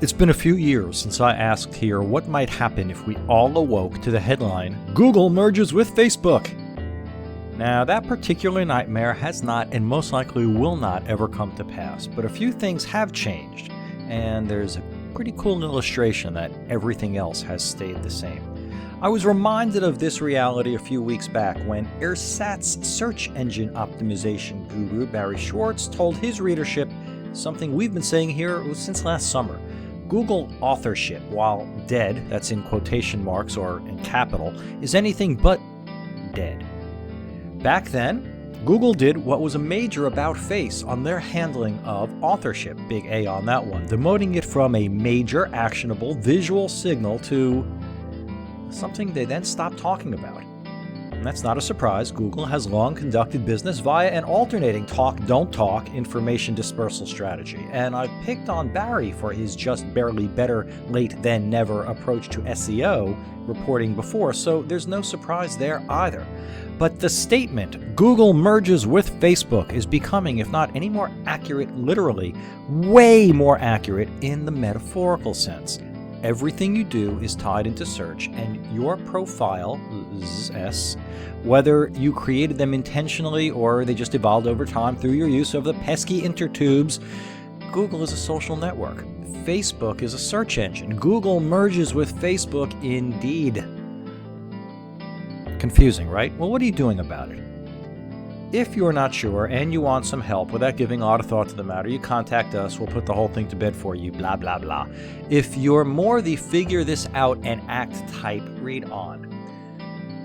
It's been a few years since I asked here what might happen if we all awoke to the headline, Google merges with Facebook. Now, that particular nightmare has not and most likely will not ever come to pass, but a few things have changed, and there's a pretty cool illustration that everything else has stayed the same. I was reminded of this reality a few weeks back when Ersatz search engine optimization guru Barry Schwartz told his readership something we've been saying here since last summer. Google authorship, while dead, that's in quotation marks or in capital, is anything but dead. Back then, Google did what was a major about face on their handling of authorship, big A on that one, demoting it from a major, actionable, visual signal to something they then stopped talking about. And that's not a surprise. Google has long conducted business via an alternating talk-don't-talk information dispersal strategy. And I've picked on Barry for his just barely better late-than-never approach to SEO reporting before, so there's no surprise there either. But the statement, Google merges with Facebook, is becoming, if not any more accurate literally, way more accurate in the metaphorical sense. Everything you do is tied into search, and your profile, whether you created them intentionally or they just evolved over time through your use of the pesky intertubes, Google is a social network. Facebook is a search engine. Google merges with Facebook indeed. Confusing, right? Well, what are you doing about it? If you're not sure and you want some help without giving a lot of thought to the matter, you contact us. We'll put the whole thing to bed for you, blah, blah, blah. If you're more the figure this out and act type, read on.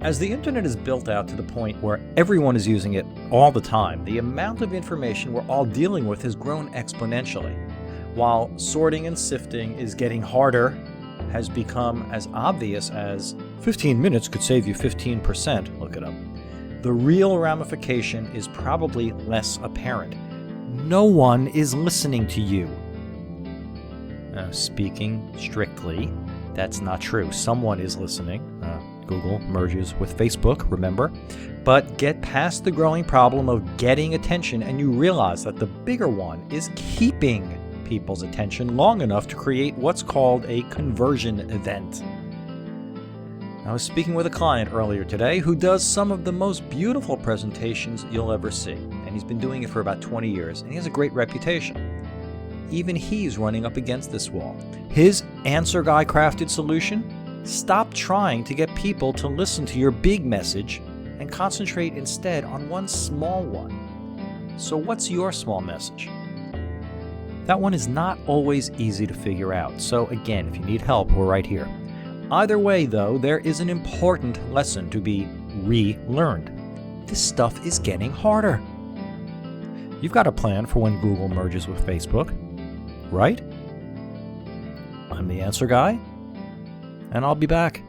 As the internet is built out to the point where everyone is using it all the time, the amount of information we're all dealing with has grown exponentially. While sorting and sifting is getting harder, has become as obvious as 15 minutes could save you 15%, look it up. The real ramification is probably less apparent. No one is listening to you. Speaking strictly, that's not true. Someone is listening. Google merges with Facebook, remember? But get past the growing problem of getting attention and you realize that the bigger one is keeping people's attention long enough to create what's called a conversion event. I was speaking with a client earlier today who does some of the most beautiful presentations you'll ever see, and he's been doing it for about 20 years, and he has a great reputation. Even he's running up against this wall. His answer guy crafted solution? Stop trying to get people to listen to your big message and concentrate instead on one small one. So what's your small message? That one is not always easy to figure out, so again, if you need help, we're right here. Either way, though, there is an important lesson to be relearned. This stuff is getting harder. You've got a plan for when Google merges with Facebook, right? I'm the answer guy, and I'll be back.